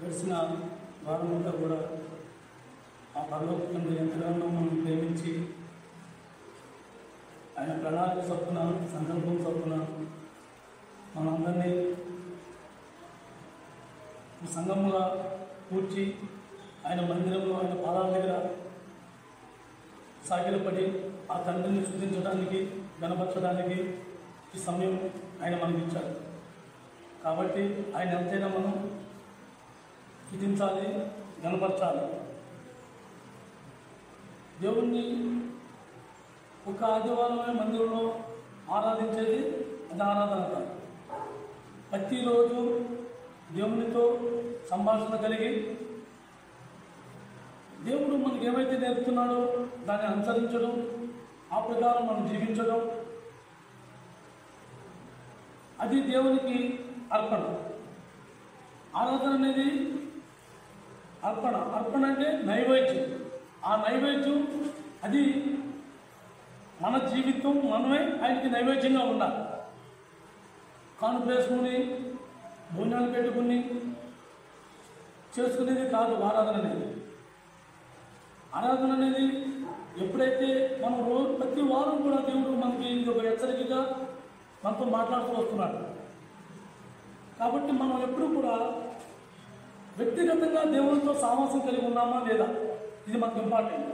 గడిచిన వారమంతా కూడా ఆ పరలోక తండ్రి ఎంతగానో మనం ప్రేమించి ఆయన ప్రణాళిక చొప్పున సంకల్పం చొప్పున మనందరినీ సంఘముగా కూర్చి ఆయన మందిరంలో ఆయన పాదాల దగ్గర సాగిలపడి ఆ తండ్రిని స్తుతించడానికి గణపరచడానికి ఈ సమయం ఆయన మనకి ఇచ్చారు. కాబట్టి ఆయన ఎంతైనా మనం స్తుతించాలి, గణపరచాలి. దేవుణ్ణి ఒక ఆదివారమే మందిరంలో ఆరాధించేది అది ఆరాధన కాదు. ప్రతిరోజు దేవునితో సంభాషణ కలిగి దేవుడు మనకి ఏమైతే నేర్పుతున్నాడో దాన్ని అనుసరించడం, ఆ ప్రకారం మనం జీవించడం, అది దేవునికి అర్పణ. ఆరాధన అనేది అర్పణ. అర్పణ అంటే నైవేద్యం. ఆ నైవేద్యం అది మన జీవితం మనమే ఆయనకి నైవేద్యంగా ఉండాలి. కానుక వేసుకుని భోజనాలు పెట్టుకుని చేసుకునేది కాదు ఆరాధన అనేది. ఆరాధన అనేది ఎప్పుడైతే మనం రోజు ప్రతి వారం కూడా దేవుడు మనకి ఇది ఒక హెచ్చరికగా మనతో మాట్లాడుతూ వస్తున్నాడు. కాబట్టి మనం ఎప్పుడు కూడా వ్యక్తిగతంగా దేవునితో సావాసం కలిగి ఉన్నామా లేదా, ఇది మనకు ఇంపార్టెంట్.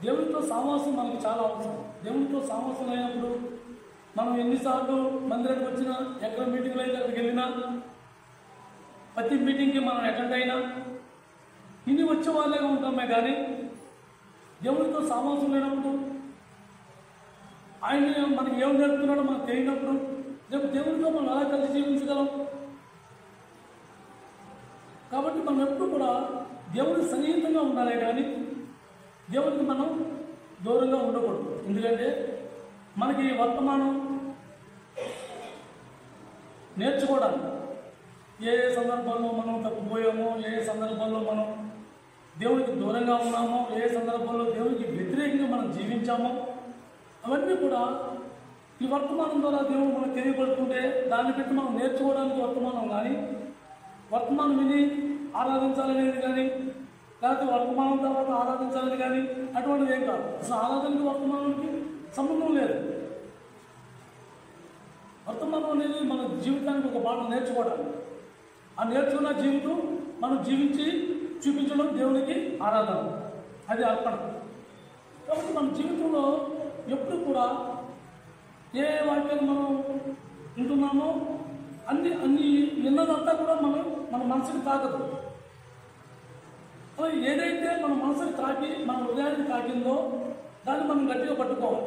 దేవునితో సావాసం మనకి చాలా అవసరం. దేవునితో సావాసం అయినప్పుడు మనం ఎన్నిసార్లు మందిరానికి వచ్చినా, ఎక్కడ మీటింగ్లు అయితే అక్కడికి వెళ్ళినా, ప్రతి మీటింగ్కి మనం అటెండ్ అయినా ఇన్ని వచ్చే వాళ్ళేగా ఉంటామే. కానీ దేవునితో సావాసం లేనప్పుడు, ఆయన మనకి ఏం నేర్పుతున్నాడో మనకు తెలియనప్పుడు రేపు దేవునితో మనం ఎలా కలిసి జీవించగలం? కాబట్టి మనం ఎప్పుడు కూడా దేవునికి సన్నిహితంగా ఉండాలి, కానీ దేవునికి మనం దూరంగా ఉండకూడదు. ఎందుకంటే మనకి వర్తమానం నేర్చుకోవడానికి ఏ సందర్భంలో మనం తప్పిపోయామో, ఏ సందర్భంలో మనం దేవునికి దూరంగా ఉన్నామో, ఏ సందర్భంలో దేవునికి వ్యతిరేకంగా మనం జీవించామో, అవన్నీ కూడా ఈ వర్తమానం ద్వారా దేవుడు మనకు తెలియబడుతుంటే దాన్ని బట్టి మనం నేర్చుకోవడానికి వర్తమానం. కానీ వర్తమానం విని ఆరాధించాలనేది కానీ, లేకపోతే వర్తమానం తర్వాత ఆరాధించాలని కానీ అటువంటిది ఏం కాదు. అసలు ఆరాధనకి వర్తమానానికి సంబంధం లేదు. వర్తమానం అనేది మన జీవితానికి ఒక పాఠం నేర్చుకోవడానికి. ఆ నేర్చుకున్న జీవితం మనం జీవించి చూపించడం దేవునికి ఆరాధన, అది అర్పణ. కాబట్టి మన జీవితంలో ఎప్పుడు కూడా ఏ వాక్యాలు మనం వింటున్నామో అన్ని విన్నదంతా కూడా మన మనసుకి తాకదు. అలా ఏదైతే మన మనసుకి తాకి మన హృదయానికి తాకిందో దాన్ని మనం గట్టిగా పట్టుకోవాలి.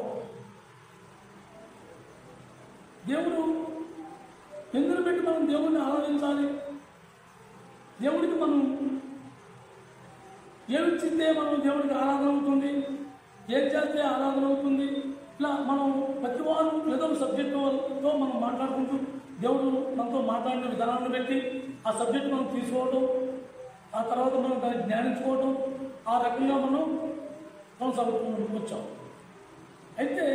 దేవుడు ఎందుకు పెట్టి మనం దేవుడిని ఆరాధించాలి? దేవుడికి మనం ఏమిచ్చితే మనం దేవుడికి ఆరాధన అవుతుంది, ఏం చేస్తే ఆరాధన అవుతుంది. ఇట్లా మనం ప్రతి వారం ఏదో సబ్జెక్టుతో మనం మాట్లాడుకుంటూ దేవుడు మనతో మాట్లాడిన విధానాన్ని బట్టి ఆ సబ్జెక్ట్ మనం తీసుకోవడం, ఆ తర్వాత మనం దాన్ని జ్ఞానించుకోవడం, ఆ రకంగా మనం కొనసాగుతూ వచ్చాం. అయితే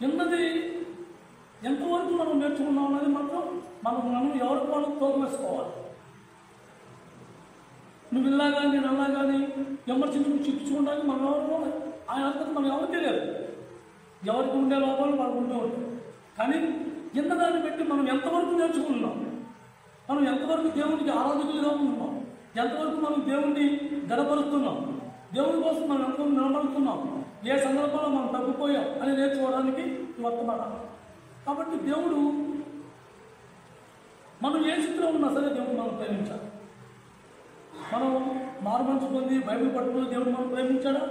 ఉన్నది ఎంతవరకు మనం నేర్చుకున్నాం అనేది మాత్రం మనం ఎవరికి మనం తోక వేసుకోవాలి. నువ్వు ఇలా కానీ నేను అలా కానీ విమర్శించుకుని చిక్కించుకోవడానికి మనం ఎవరు ఆయన అర్థం మనం ఎవరికి తెలియదు. ఎవరికి ఉండే లోపాలు వాళ్ళకు ఉండే ఉంటాయి. కానీ దాన్ని బట్టి మనం ఎంతవరకు నేర్చుకుంటున్నాం, మనం ఎంతవరకు దేవునికి ఆరాధకులుగా ఉంటున్నాం, ఎంతవరకు మనం దేవుణ్ణి గడపరుస్తున్నాం, దేవుని కోసం మనం ఎంతో నిలబడుతున్నాం, ఏ సందర్భంలో మనం తగ్గిపోయాం అని నేర్చుకోవడానికి వర్తమానం. కాబట్టి దేవుడు మనం ఏ స్థితిలో ఉన్నా సరే దేవుడు మనం ప్రేమించాలి. మనం మారుమనసు పొంది బైబిల్ పట్టుకుని దేవుడు మనం ప్రేమించాడా?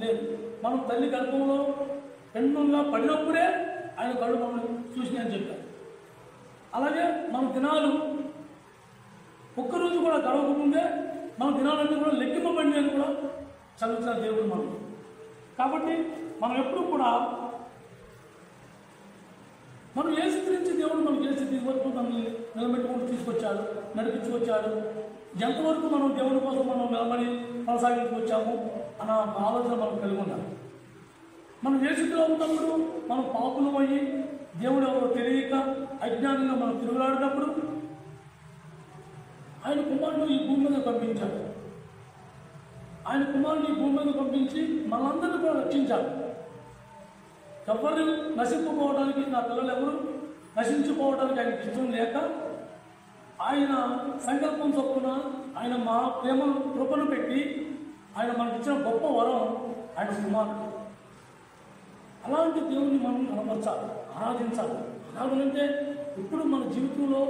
లేదు. మనం తల్లి గర్భంలో పెండుగా పడినప్పుడే ఆయన కళ్ళు మనం చూసినా అని చెప్పారు. అలాగే మన దినాలు ఒక్కరోజు కూడా గడవకముందే మన దినాలన్నీ కూడా లెక్కింపబడి అని కూడా చదివించిన దేవుడు మనం. కాబట్టి మనం ఎప్పుడు కూడా మనం ఏ స్థితి నుంచి దేవుడు మనకి ఏ స్థితి వరకు మనల్ని నిలబెట్టుకుంటూ తీసుకొచ్చాడు, నడిపించుకొచ్చాడు, ఎంతవరకు మనం దేవుని కోసం మనం నిలబడి కొనసాగించుకొచ్చాము అన్న ఆలోచన మనం కలిగి ఉండాలి. మనం ఏ స్థితిలో ఉన్నప్పుడు మనం పాపులం అయ్యి దేవుడు ఎవరో తెలియక అజ్ఞానంగా మనం తిరుగులాడినప్పుడు ఆయన కుమారుడు ఈ భూమి మీద పంపించాడు. ఆయన కుమారుడు ఈ భూమి మీద పంపించి మనందరినీ కూడా రక్షించాడు. ఎవరు నశింపుకోవడానికి, నా పిల్లలు ఎవరు నశించుకోవడానికి ఆయనకి ఇష్టం లేక ఆయన సంకల్పం చొప్పున ఆయన మా ప్రేమను కృపను పెట్టి ఆయన మనకిచ్చిన గొప్ప వరం ఆయన కుమారుడు. అలాంటి దేవుని మనం కనపరచాలి, ఆరాధించాలి. ఆరాధనంటే ఇప్పుడు మన జీవితంలో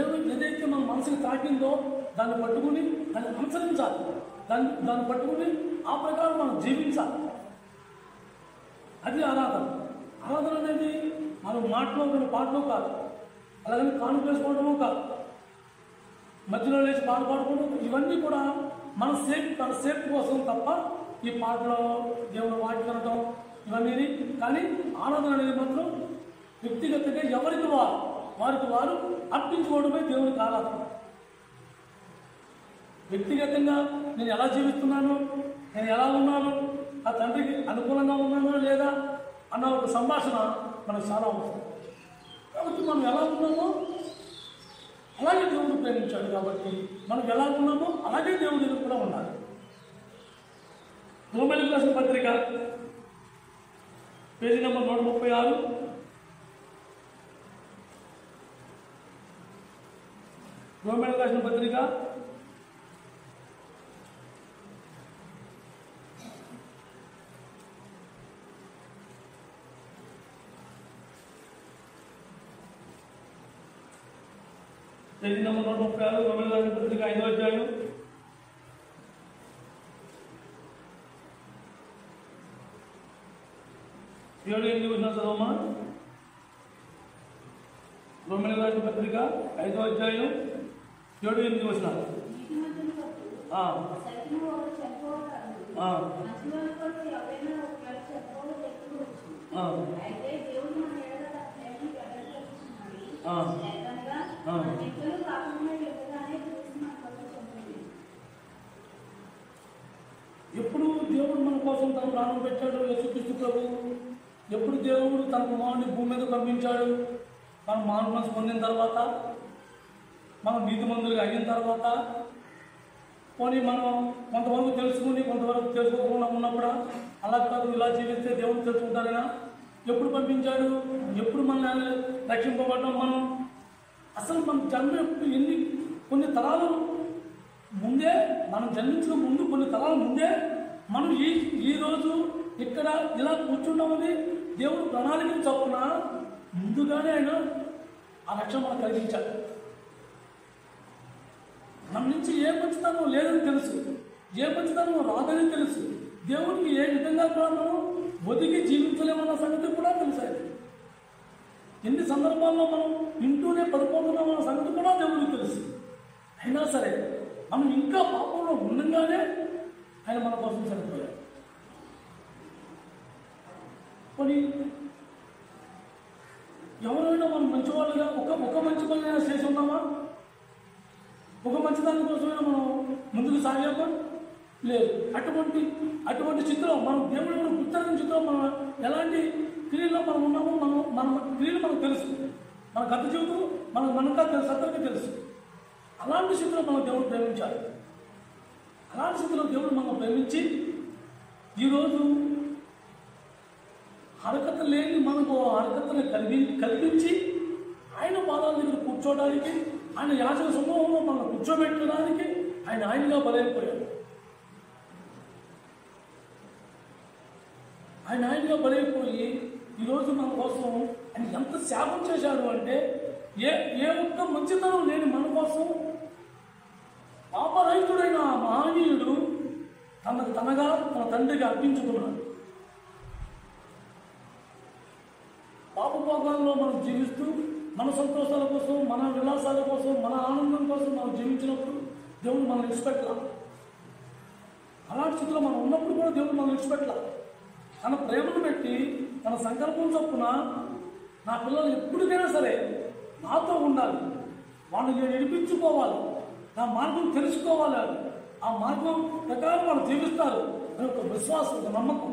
ఏదైతే మన మనసుకి తాకిందో దాన్ని పట్టుకుని దాన్ని అనుసరించాలి, దాన్ని పట్టుకుని ఆ ప్రకారం మనం జీవించాలి. అది ఆరాధన. ఆరాధన అనేది మనం మాటలో కొన్ని పాటలు కాదు, అలాగని కానుక వేసుకోవడము కాదు, మధ్యలో లేచి పాట పాడుకోవడం, ఇవన్నీ కూడా మన సేఫ్ కోసం తప్ప ఈ పాటలో దేవుడు వాటి కనడం ఇవన్నీ. కానీ ఆరాధన అనేది మాత్రం వ్యక్తిగతంగా ఎవరికి వారికి వారు అర్పించుకోవడమే దేవునికి ఆరాధన. వ్యక్తిగతంగా నేను ఎలా జీవిస్తున్నాను, నేను ఎలా ఉన్నాను, ఆ తండ్రికి అనుకూలంగా ఉన్నానా లేదా అన్న ఒక సంభాషణ మనకు చాలా అవసరం. కాబట్టి మనం ఎలా ఉన్నామో అలాగే దేవుడు ప్రేమించాడు. కాబట్టి మనం ఎలా ఉన్నామో అలాగే దేవుడి దగ్గర కూడా ఉండాలి. రోమీయులకు రాసిన పత్రిక పేజీ నెంబర్ 136. రోమీయులకు రాసిన పత్రిక పేజీ నెంబర్ 136, రోమీయులకు రాసిన పత్రిక 5వ అధ్యాయం 7-8 వచ్చిన చదవమా. రోమీయులకు రాసిన పత్రిక 5వ అధ్యాయం 7-8 వచ్చిన. ఎప్పుడు దేవుడు మన కోసం తన ప్రాణం పెట్టాడు యేసుక్రీస్తు ప్రభువు. ఎప్పుడు దేవుడు తన కుమారుని భూమి మీద పంపించాడు, మనం మారు మనసు పొందిన తర్వాత, మనం నీతిమంతులుగా అయిన తర్వాత, పోనీ మనం కొంతవరకు తెలుసుకుని కొంతవరకు తెలుసుకోకుండా ఉన్నప్పుడు అలా కాదు ఇలా జీవిస్తే దేవుడు తెలుసుకుంటారైనా ఎప్పుడు పంపించాడు, ఎప్పుడు మనల్ని రక్షింపబడ్డాం. మనం అసలు మన జన్మ కొన్ని తరాలు ముందే, మనం జన్మించిన ముందు కొన్ని తరాల ముందే మనం ఈరోజు ఇక్కడ ఇలా కూర్చున్నామని దేవుడు ప్రణాళికను చొప్పున ముందుగానే ఆయన ఆ రక్షణ మనకు కలిగించాడు. మన నుంచి ఏ మంచితనం లేదని తెలుసు, ఏ మంచితనం రాదని తెలుసు, దేవునికి ఏ విధంగా కూడా మనం ఒదిగి జీవించలేమన్న సంగతి కూడా తెలుసు. ఎన్ని సందర్భాల్లో మనం ఇంటూనే పడిపోతున్నామన్న సంగతి కూడా దేవుడికి తెలుసు. అయినా సరే మనం ఇంకా పాపంలో ఉండగానే ఆయన మన కోసం చనిపోయాడు. కొన్ని ఎవరైనా మనం మంచివాళ్ళుగా ఒక మంచి పని అయినా చేసి ఉన్నామా? ఒక మంచిదాని కోసమైనా మనం ముందుకు సాగామా? లేదు. అటువంటి చిత్రం మనం దేవుడు మనం గుర్తరిన చిత్రం, మనం ఎలాంటి క్రియల్లో మనం ఉన్నామో మన క్రియలు మనకు తెలుసు, మన గత జీవితం మనకు తెలుసు, అందరికీ తెలుసు. అలాంటి స్థితిలో మనం దేవుడు ప్రేమించాలి. అలాంటి స్థితిలో దేవుడు మనం ప్రేమించి ఈరోజు హరకత లేని మనకు హరకతను కల్పించి ఆయన పాదాల దగ్గర కూర్చోడానికి, ఆయన యాచక సమూహంలో మనం కూర్చోబెట్టడానికి ఆయనగా బలైపోయాడు. ఆయనగా బలైపోయి ఈరోజు మన కోసం ఆయన ఎంత త్యాగం చేశాడు అంటే, ఏ ఒక్క మంచితనం లేని మన కోసం పాపరహితుడైన ఆ మహనీయుడు తనగా తన తండ్రికి అర్పించుకున్నాడు. పాపభోగాల్లో మనం జీవిస్తూ మన సంతోషాల కోసం, మన విలాసాల కోసం, మన ఆనందం కోసం మనం జీవించినప్పుడు దేవుడు మనం విడిచిపెట్టాల. అలాంటి స్థితిలో మనం ఉన్నప్పుడు కూడా దేవుడు మనం విడిచిపెట్టాల. తన ప్రేమను పెట్టి తన సంకల్పం చొప్పున నా పిల్లలు ఎప్పటికైనా సరే నాతో ఉండాలి, వాళ్ళు నేను నడిపించుకోవాలి, నా మార్గం తెలుసుకోవాలి, ఆ మార్గం ప్రకారం వాళ్ళు జీవిస్తారు అని ఒక విశ్వాసం, ఒక నమ్మకం.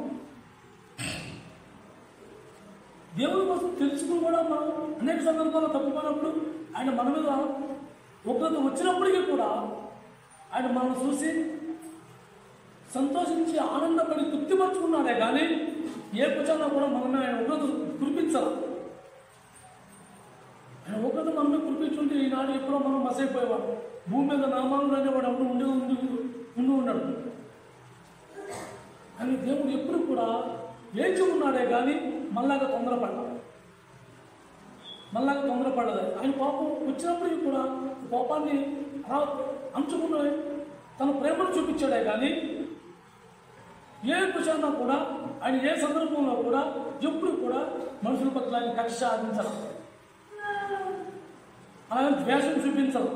దేవుడి కోసం తెలుసుకుని కూడా మనం అనేక సందర్భాల్లో తప్పిపోయినప్పుడు ఆయన మన మీద ఉగ్రత వచ్చినప్పటికీ కూడా ఆయన మనం చూసి సంతోషించి ఆనందపడి తృప్తిపరుచుకున్నాడే కానీ ఏ పక్షాన కూడా మనమే ఆయన ఉగ్రత కురిపించాలి. ఆయన ఉగ్రత మనమే కురిపించుంటే ఈనాడు ఎప్పుడో మనం మసైపోయేవాడు. భూమి మీద నామాలు అనేవాడు అప్పుడు ఉండి ఉన్నాడు. అని దేవుడు ఎప్పుడు కూడా వేచి ఉన్నాడే కానీ మళ్ళాగా తొందరపడదు. ఆయన కోపం వచ్చినప్పటికీ కూడా కోపాన్ని అంచుకుని తన ప్రేమను చూపించాడే కానీ ఏ విషయంలో కూడా ఆయన ఏ సందర్భంలో కూడా ఎప్పుడు కూడా మనుషుల పట్ల ఆయన కక్ష సాధించరు, అలాగని ద్వేషం చూపించరు,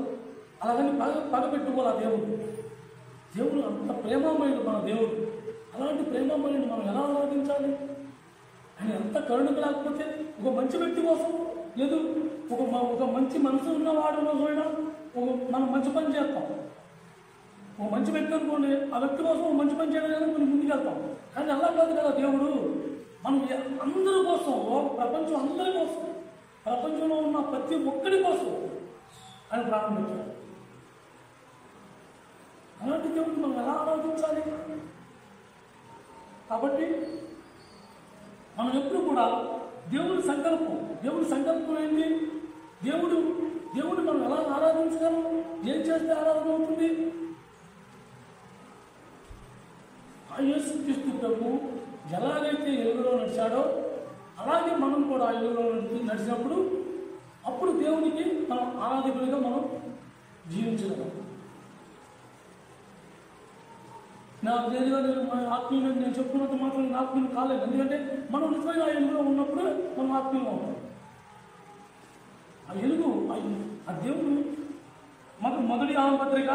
అలాగని పగపెట్టుకోవాలి. దేవుడు అంత ప్రేమమయుడు మన దేవుడు. అలాంటి ప్రేమమయుడిని మనం ఎలా ఆరాధించాలి? ఆయన ఎంత కరుణకు లేకపోతే ఒక మంచి వ్యక్తి కోసం లేదు, ఒక మంచి మనసు ఉన్నవాడు కోసమైనా మనం మంచి పని చేస్తాం. ఒక మంచి వ్యక్తి అనుకోండి, ఆ వ్యక్తి కోసం మంచి పని చేయడానికి మనం ముందుకెళ్తాం. కానీ అలా కాదు కదా దేవుడు. మనం అందరి కోసం, ప్రపంచం అందరి కోసం, ప్రపంచంలో ఉన్న ప్రతి ఒక్కరి కోసం ఆయన ప్రాణం పెట్టాడు. అలాంటి దేవుడిని మనం ఎలా ఆరాధించాలి? కాబట్టి మనం ఎప్పుడు కూడా దేవుడి సంకల్పం ఏంటి? దేవుడు మనం ఎలా ఆరాధించగలం? ఏం చేస్తే ఆరాధన అవుతుంది? ఆ యేసుక్రీస్తు ప్రభు ఎలాగైతే ఎలుగులో నడిచాడో అలాగే మనం కూడా ఆ ఎలుగులో నడిచినప్పుడు అప్పుడు దేవునికి మనం ఆరాధకుడిగా మనం జీవించగలం. నాకు తెలియదు, ఆత్మీయులు నేను చెప్పుకున్నంత మాత్రం ఆత్మీయులు కాలేదు. ఎందుకంటే మనం నిజమైన ఆ ఎలుగులో ఉన్నప్పుడు మనం ఆత్మీయంగా ఉంటాం. ఆ ఎలుగు ఆ దేవుడు మొదటి యోహాను పత్రిక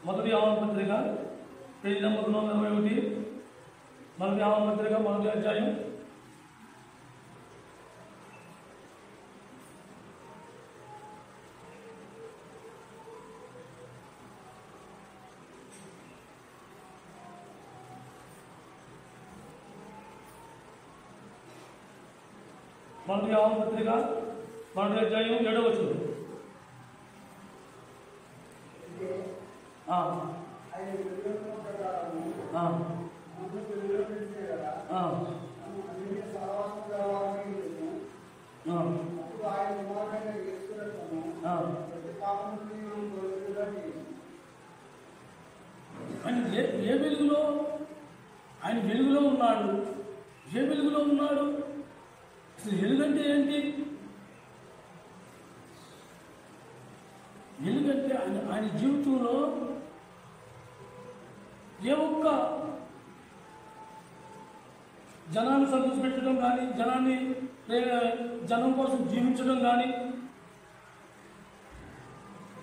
1 యోహాను పత్రిక పేజీ నెంబర్ 121, 1 యోహాను పత్రిక 1వ అధ్యాయం 1 యోహాను పత్రిక 1వ అధ్యాయం 7వ వచనం. ఆయన వెలుగులో ఉన్నాడు. ఏ వెలుగులో ఉన్నాడు? అసలు వెలుగంటే ఏంటి? వెలుగంటే ఆయన జీవితంలో ఏ ఒక్క జనాన్ని సంతోషపెట్టడం కానీ, జనం కోసం జీవించడం కానీ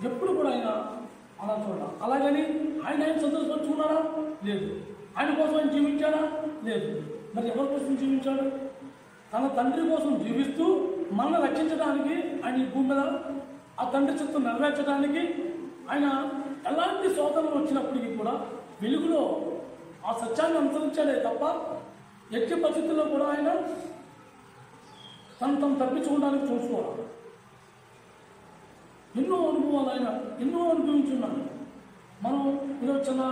ఎప్పుడు కూడా ఆయన అలా చూడాలి. అలాగని ఆయన సంతోషపరుచుకున్నాడా? లేదు. ఆయన కోసం ఆయన జీవించాడా? లేదు. మరి ఎవరి కోసం జీవించాడు? తన తండ్రి కోసం జీవిస్తూ మనల్ని రక్షించడానికి ఆయన ఈ భూమి మీద ఆ తండ్రి చిత్తం నెరవేర్చడానికి ఆయన ఎలాంటి శోధనలు వచ్చినప్పటికీ కూడా వెలుగులో ఆ సత్యాన్ని అనుసరించాడే తప్ప ఎట్టి పరిస్థితుల్లో కూడా ఆయన తను తప్పించుకోవడానికి చూసుకోవాలి. ఎన్నో అనుభవాలు ఆయన అనుభవించున్నాడు. మనం ఏదో చిన్న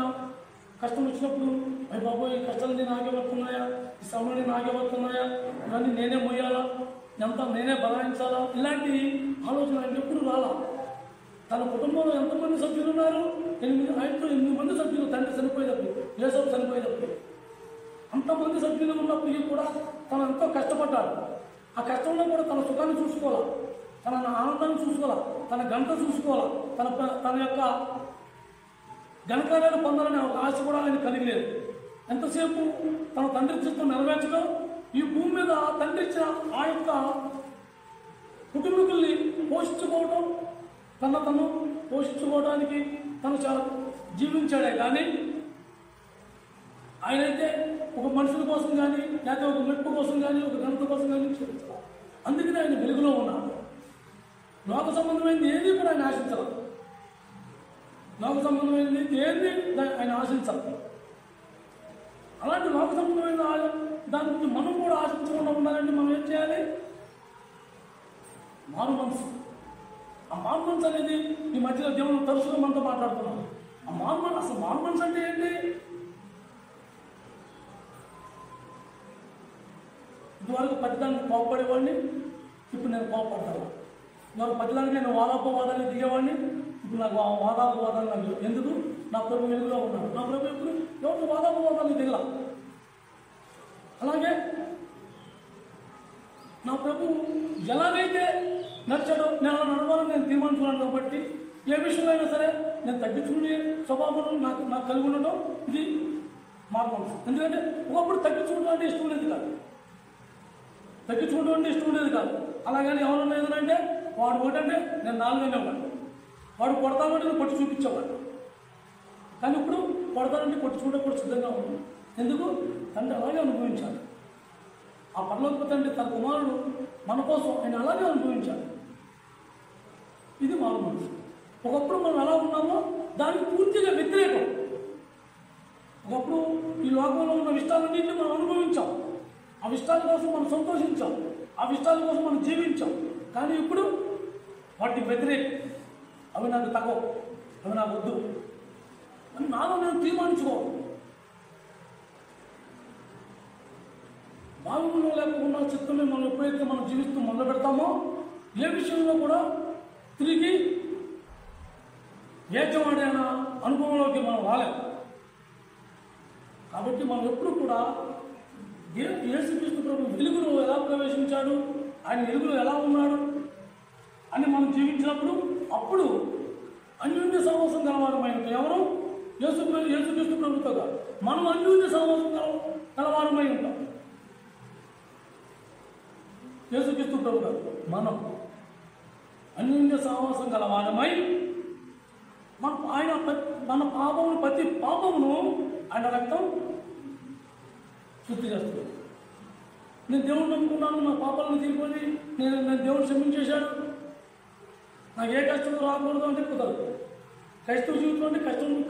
కష్టం వచ్చినప్పుడు అయ్యి బాబోయ్, ఈ కష్టాలన్నీ నాకే వస్తున్నాయా, ఈ శ్రమని నాకే వస్తున్నాయా, ఇవన్నీ నేనే మొయ్యాలా, నేనే బలాయించాలా, ఇలాంటి ఆలోచన ఆయన ఎప్పుడు రాలా. తన కుటుంబంలో ఎంతమంది సభ్యులు ఉన్నారు? 8 మంది సభ్యులు. తండ్రి చనిపోయేటప్పుడు, యేసయ్య చనిపోయేటప్పుడు అంతమంది సభ్యులు ఉన్నప్పటికీ కూడా తను ఎంతో కష్టపడ్డాడు. ఆ కష్టంలో కూడా తన సుఖాన్ని చూసుకోవాలా, తన ఆనందాన్ని చూసుకోవాలా, తన గంట చూసుకోవాలా, తన యొక్క ఘనకార్యాలు పొందాలనే ఒక ఆశ కూడా ఆయన కలిగి లేదు. ఎంతసేపు తన తండ్రి చిత్తం నెరవేర్చడం, ఈ భూమి మీద తండ్రి ఇచ్చిన ఆ యొక్క కుటుంబీకుల్ని పోషించుకోవడం, తను పోషించుకోవడానికి తను జీవించాడే కానీ ఆయనైతే ఒక మనుషుల కోసం కానీ, లేకపోతే ఒక మెప్పు కోసం కానీ, ఒక ఘనత కోసం కానీ జీవించాడు. అందుకనే ఆయన వెలుగులో ఉన్నాడు. లోక సంబంధమైనది ఏది కూడా ఆయన ఆశించాలి. లోక సంబంధమైనది ఏది ఆయన ఆశించాలి. అలాంటి లోక సంబంధమైన దాని గురించి మనం కూడా ఆశించకుండా ఉండాలంటే మనం ఏం చేయాలి? మారు మనసు. ఆ మారు మనసు అనేది ఈ మధ్యలో దేవుడు తరచుగా మనతో మాట్లాడుతున్నాం. ఆ అసలు మారు మనసు అంటే ఏంటి? ఇదివరకు ప్రతిదానికి కోపపడేవాడిని, ఇప్పుడు నేను కోపపడతాను. నాకు ప్రతిదానికి నేను వాదాపవాదాన్ని దిగేవాడిని, ఇప్పుడు నాకు వాదాపవాదాలు నాకు ఎందుకు? నా ప్రభు వెలుగులో ఉన్నాడు. నా ప్రభు ఎప్పుడు ఎవరికి వాదాపవాదాన్ని దిగల. అలాగే నా ప్రభు ఎలాగైతే నడిచాడో నేను అలా నడవాలని నేను తీర్మానించుకున్నాను. కాబట్టి ఏ విషయంలో అయినా సరే నేను తగ్గించుకునే స్వభావం నాకు కలిగి ఉండటం ఇది మార్గం. ఎందుకంటే ఒకప్పుడు తగ్గించుకుంటూ అంటే ఇష్టం లేదు కాదు, తగ్గించుకుంటూ అంటే ఇష్టం ఉండేది కాదు. అలాగని ఎవరన్నా ఏదంటే వాడు ఒకటంటే నేను 4 అనేవాడు, వాడు కొడతామంటే నేను కొట్టి చూపించేవాడు. కానీ ఇప్పుడు కొడతానంటే కొట్టుకుంటే కూడా సిద్ధంగా ఉన్నాడు. ఎందుకు? తండ్రి అలాగే అనుభవించాడు. ఆ పరలోక తండ్రి తన కుమారుడు మన కోసం ఆయన అలాగే అనుభవించాడు. ఇది మారు మనసు. ఒకప్పుడు మనం ఎలా ఉన్నామో దానికి పూర్తిగా వ్యతిరేకం. ఒకప్పుడు ఈ లోకంలో ఉన్న ఇష్టాలన్నింటినీ మనం అనుభవించాం, ఆ ఇష్టాల కోసం మనం సంతోషించాం, ఆ ఇష్టాల కోసం మనం జీవించాం. కానీ ఇప్పుడు వాటికి వ్యతిరేకం. అవి నాకు తక్కువ, అవి నాకు వద్దు అని నాలో నేను తీర్మానించుకోవాలి. బాగులో లేకుండా చిత్తుని మనం ఎప్పుడైతే మనం జీవిస్తూ మొదలు పెడతామో ఏ విషయంలో కూడా తిరిగి వేచవాడైన అనుభవంలోకి మనం రాలేము. కాబట్టి మనం ఎప్పుడు కూడా యేసుక్రీస్తు ప్రభు వెలుగులో ఎలా ప్రవేశించాడు, ఆయన వెలుగులో ఎలా ఉన్నాడు అని మనం జీవించినప్పుడు అప్పుడు అన్యోన్య సహవాసం గలవారమైన ఎవరు? యేసుక్రీస్తు ప్రభుతో కాదు, మనం అన్యోన్య సహవాసం గలవారమై ఉంటాం. యేసుక్రీస్తు ప్రభు కాదు, మనం అన్యోన్య సహవాసం గలవారమై మన పాపమును ప్రతి పాపమును ఆయన రక్తం శుద్ధి చేస్తుంది. నేను దేవుడు నమ్ముకున్నాను, నా పాపాలను తీరుకొని నేను దేవుడు క్షమించేశాడు, నాకు ఏ కష్టం రాకూడదు అంటే కుదరదు. క్రైస్తవ జీవితం అంటే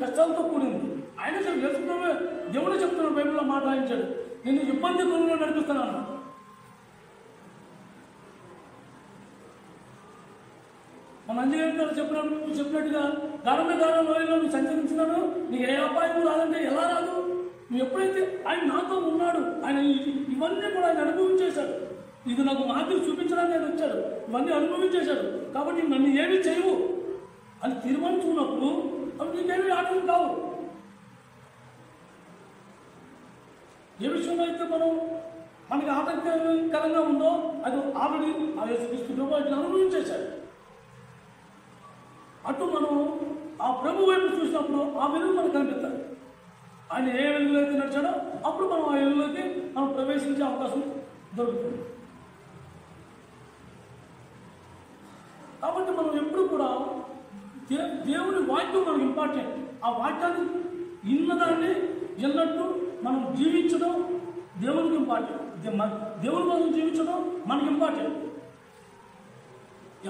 కష్టాలతో కూడింది. ఆయన చెప్తున్నాడు, దేవుడే చెప్తున్నాడు, బైబిల్లో మాట్లాడించాడు, నేను ఇబ్బంది గురువులో నడిపిస్తున్నాను. మన అంజనేయుడు గారు చెప్పినట్టుగా గాఢ లోయలో నువ్వు సంచరించినాను, నీకు ఏ అపాయం రాదంటే ఎలా రాదు? నువ్వు ఎప్పుడైతే ఆయన నాతో ఉన్నాడు, ఆయన ఇవన్నీ కూడా ఆయన అనుభవించేశాడు. ఇది నాకు మాదిరి చూపించడానికి ఆయన వచ్చాడు, ఇవన్నీ అనుభవించేశాడు. కాబట్టి నన్ను ఏమీ చేయవు అని తీర్మానించుకున్నప్పుడు అవి నీకేమీ ఆటలు కావు. ఏ విషయంలో అయితే మనకి ఆటంకకరంగా ఉందో అది ఆల్రెడీ ఆ యేసుక్రీస్తు ప్రభు వాటిని అనుభవించేశాడు. అటు మనం ఆ ప్రభు వైపు చూసినప్పుడు ఆ వెలుగు మనకు కనిపిస్తాడు. ఆయన ఏ వెలుగులో అయితే నడిచాడో అప్పుడు మనం ఆ వెలుగులోకి మనం ప్రవేశించే అవకాశం దొరుకుతుంది. కాబట్టి మనం ఎప్పుడు కూడా దేవుని వాక్యం మనకు ఇంపార్టెంట్. ఆ వాక్యాన్ని ఇన్నదాన్ని ఎన్నట్టు మనం జీవించడం దేవునికి ఇంపార్టెంట్. దేవుని కోసం జీవించడం మనకి ఇంపార్టెంట్.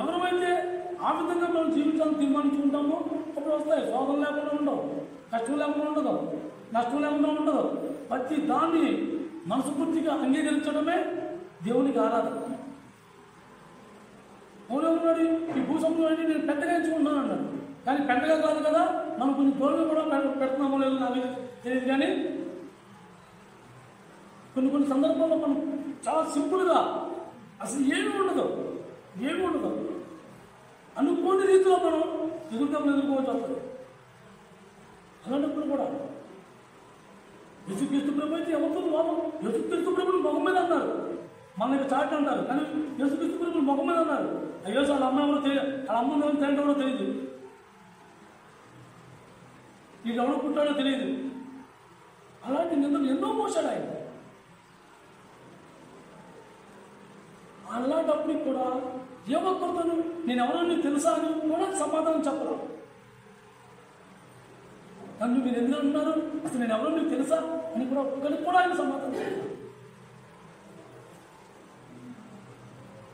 ఎవరైతే ఆ విధంగా మనం జీవితాన్ని తీర్మానించుకుంటామో అప్పుడు వస్తాయి. శోధన లేకుండా ఉండవు, కష్టం లేకుండా ఉండదు, నష్టం లేకుండా ఉండదు. ప్రతి దాన్ని మనస్ఫూర్తిగా అంగీకరించడమే దేవునికి ఆరాధన. అవునన్నాడు, ఈ భూసంలో నేను పెద్దగా ఎంచుకుంటున్నాను అన్నాడు. కానీ పెద్దగా కాదు కదా, మనం కొన్ని తోళ్ళు కూడా పెడుతున్నామో లేదో నాకు తెలియదు. కానీ కొన్ని సందర్భాల్లో మనం చాలా సింపుల్గా అసలు ఏమీ ఉండదు అనుకోని రీతిలో మనం ఎదుర్కోవచ్చు వస్తుంది. అలాంటప్పుడు కూడా యేసుక్రీస్తు ప్రభు అయితే ఎవరితో వాదం? యేసుక్రీస్తు ప్రభుని ముఖం మీద అన్నారు, మనకి చాట్ అంటారు. కానీ యేసుక్రీస్తు ప్రభుని ముఖం మీద అన్నారు. అయ్యో వాళ్ళ అమ్మ ఎవరో తెలియదు, వాళ్ళ అమ్మ తండ్రి ఎవరో తెలియదు, వీళ్ళు ఎవరో పుట్టాడో తెలియదు. అలాంటి నిందలు ఎన్నో మోసాడు ఆయన. అలాంటప్పుడు కూడా ఏ ఒక్కరితోనూ నేను ఎవరో నీకు తెలుసా అని కూడా సమాధానం చెప్పరా. నన్ను మీరు ఎందుకు అంటున్నారు, అసలు నేను ఎవరో నీకు తెలుసా అని కూడా ఒక్కరికి కూడా ఆయన సమాధానం చెప్పారు.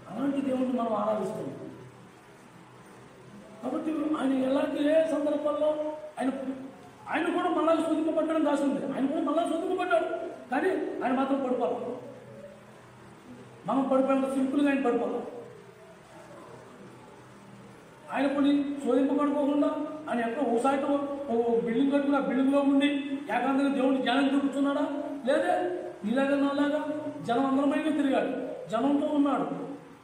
అలాంటి దేవుడిని మనం ఆరాధిస్తున్నాం. ఆయన ఎలాంటి ఏ సందర్భాల్లో ఆయన కూడా మళ్ళా శోధింపబడ్డాడని రాసి ఉంది. ఆయన కూడా మళ్ళా శోధింపబడ్డాడు, కానీ ఆయన మాత్రం పడిపోవాలి. మనం పడిపోయిన సింపుల్గా ఆయన పడిపోతాం. ఆయన కొన్ని శోధింపబడుకోకుండా ఆయన ఎక్కడ ఒకసారి బిల్డింగ్ కట్టుకుని ఆ బిల్డింగ్లో ఉండి ఏకాంతంగా దేవుడిని జ్ఞానం చూపుతున్నాడా? లేదే నీలాగా నాలాగా జనం అందరమైన తిరిగాడు, జనంతో ఉన్నాడు,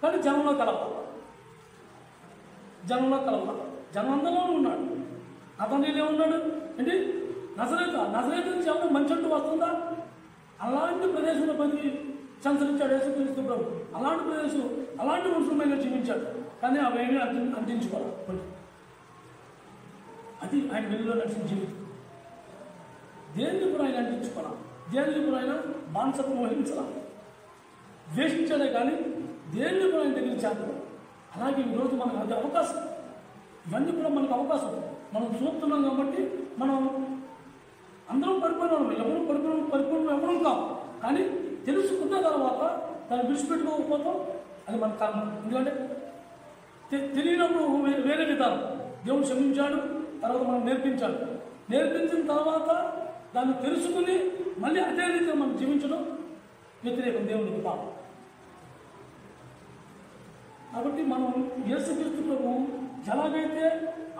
కానీ జనంలో కలపాలి. జనం అందరిలో ఉన్నాడు. అతను ఏమున్నాడు అంటే నజరేతు నుంచి ఎవరు మంచి అంటూ వస్తుందా? అలాంటి ప్రదేశంలో ప్రతి సంచరించాడు యేసుక్రీస్తు ప్రభు. అలాంటి ప్రదేశం, అలాంటి మనుషులమైన జీవించాడు, కానీ అవేమీ అందించుకోవాలి. అది ఆయన వెలుగులో నడిచిన జీవితం. దేనికి కూడా ఆయన అందించుకోవాలి, దేనికి కూడా ఆయన బానిసత్వం వహించాలి, ద్వేషించాడే కానీ దేన్ని కూడా ఆయన దగ్గర చేద్దాం. అలాగే ఈరోజు మనకు అది అవకాశం, ఇవన్నీ కూడా మనకు అవకాశం. మనం చూస్తున్నాం కాబట్టి మనం అందరం పడిపోయినాం, ఎవరు పరిపూర్ణం ఎవరు కావు. కానీ తెలుసుకున్న తర్వాత దాన్ని విడిచిపెట్టుకోకపోతాం, అది మన కర్మ. ఎందుకంటే తెలియనప్పుడు వేరే విధానం. దేవుడు క్షమించాడు, తర్వాత మనం నేర్పించిన తర్వాత దాన్ని తెలుసుకుని మళ్ళీ అదే రీతిలో మనం జీవించడం వ్యతిరేకం, దేవునికి పాపం. కాబట్టి మనం యేసుక్రీస్తు ప్రభు ఎలాగైతే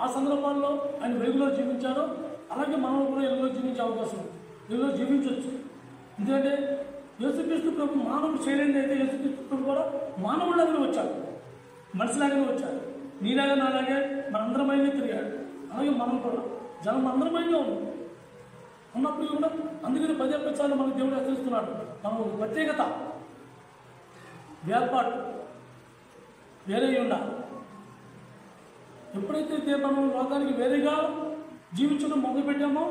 ఆ సందర్భాల్లో ఆయన వెలుగులో జీవించాడో అలాగే మనం కూడా వెలుగులో జీవించే అవకాశం ఉంది, వెలుగులో జీవించవచ్చు. ఎందుకంటే యేసుక్రీస్తు ప్రభు మానవుడు చేయలేనిది అయితే యేసుక్రీస్తు ప్రభు కూడా మానవుడిలాగానే వచ్చాడు, మనిషిలాగానే వచ్చాడు. నీలాగా నాలాగే మనందరమైనా తిరిగాడు. అలాగే మనం కూడా జనం అందరమైనా ఉన్నప్పుడు కూడా అందుకని పదే పచ్చాలు మనకు దేవుడు హెచ్చరిస్తున్నాడు. మనం ప్రత్యేకత, వేర్పాటు వేరే ఉండాలి. ఎప్పుడైతే మనం లోకానికి వేరేగా జీవించడం మొదలుపెట్టామో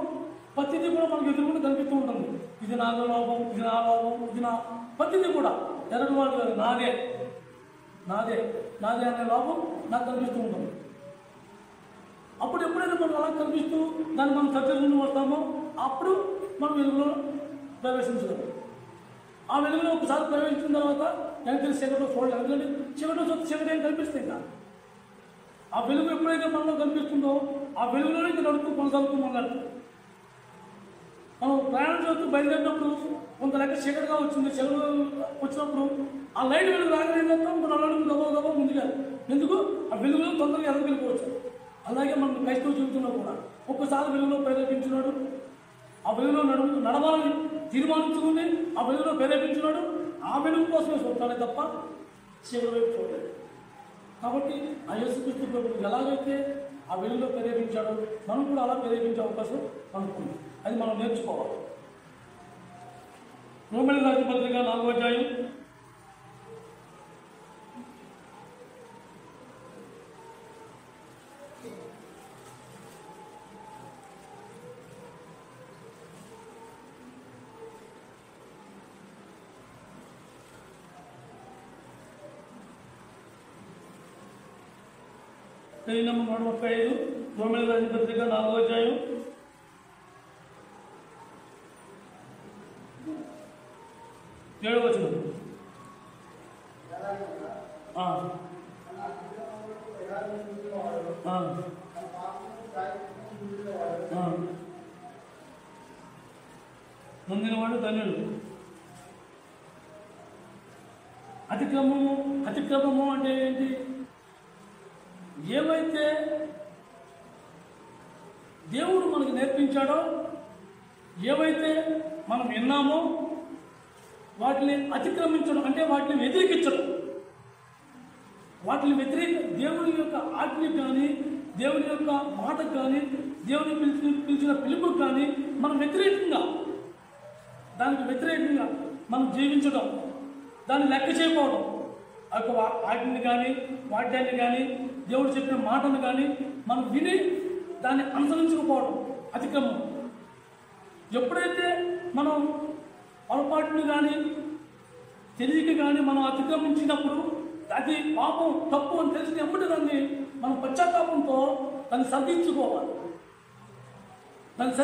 ప్రతిదీ కూడా మనకు ఎదురుకుండా కనిపిస్తూ ఉంటుంది. ఇది నా లోపం, ఇది నా లోపం, ఇది నా ప్రతిదీ కూడా ఎరడు వాళ్ళు కాదు, నాదే నాదే నాదే అనే లోపం నాకు కనిపిస్తూ ఉంటుంది. అప్పుడు ఎప్పుడైతే మనం అలా కనిపిస్తూ దాన్ని మనం సత్యంగా వస్తామో అప్పుడు మనం వెలుగులో ప్రవేశించగలం. ఆ వెలుగులో ఒకసారి ప్రవేశించిన తర్వాత నాకు తెలిసి చీకట్లో చూడలేదు. ఎందుకంటే చీకట్లో చూస్తే చీకటి ఏం కనిపిస్తాయి కదా. ఆ వెలుగు ఎప్పుడైతే మనలో కనిపిస్తుందో ఆ వెలుగులోనే ఇంకా నడుస్తూ కొనసాగుతూ ఉన్నాడు. మనం ప్రయాణం చేస్తూ బయలుదేరినప్పుడు కొంత లెక్క చీకటిగా వచ్చింది. చీకటి వచ్చినప్పుడు ఆ లైట్ వెలుగు రాగలేదంతా మన అడుగు గబా ముందుగా. ఎందుకు? ఆ వెలుగులో తొందరగా ఎదగలిపోవచ్చు. అలాగే మనం క్రైస్తవ జీవితంలో కూడా ఒక్కసారి వెలుగులో ప్రేరేపించినాడు, ఆ వెలుగులో నడవాలని తీర్మానించుకుని ఆ వెలుగులో ప్రేరేపించినాడు. ఆ వెలుగు కోసమే చూస్తాడే తప్ప చీకటి వైపు చూడలేదు. కాబట్టి ఆ యేసుక్రీస్తు ప్రభు ఎలాగైతే ఆ వెలుగులో ప్రేరేపించాడో మనం కూడా అలా ప్రేరేపించే అవకాశం మనకుంది. అది మనం నేర్చుకోవాలి. రోమీయులకు రాసిన పత్రిక 4వ అధ్యాయం 135 రోమీయులకు రాసిన పత్రిక 4వ అధ్యాయం 7వ వచనం. నొందినవాడు ధన్యుడు. అతిక్రమము అంటే ఏంటి? ఏవైతే దేవుడు మనకు నేర్పించాడో, ఏవైతే మనం విన్నామో వాటిని అతిక్రమించడం అంటే వాటిని వ్యతిరేకించడం. వాటిని దేవుని యొక్క ఆజ్ఞకు కానీ, దేవుని యొక్క మాటకు కానీ, దేవుని పిలిచిన పిలుపుకు కానీ మనం దానికి వ్యతిరేకంగా మనం జీవించడం, దాన్ని లెక్క చేయకపోవడం, ఆ యొక్క ఆజ్ఞని కానీ వాక్యాన్ని కానీ దేవుడు చెప్పిన మాటను కానీ మనం విని దాన్ని అనుసరించకపోవడం అతిక్రమం. ఎప్పుడైతే మనం పొరపాటుని కానీ తెలియక కానీ మనం అతిక్రమించినప్పుడు అది పాపం, తప్పు అని తెలిసిన ఎప్పటి దాన్ని మనం పశ్చాత్తాపంతో దాన్ని సరిదిద్దుకోవాలి, దాన్ని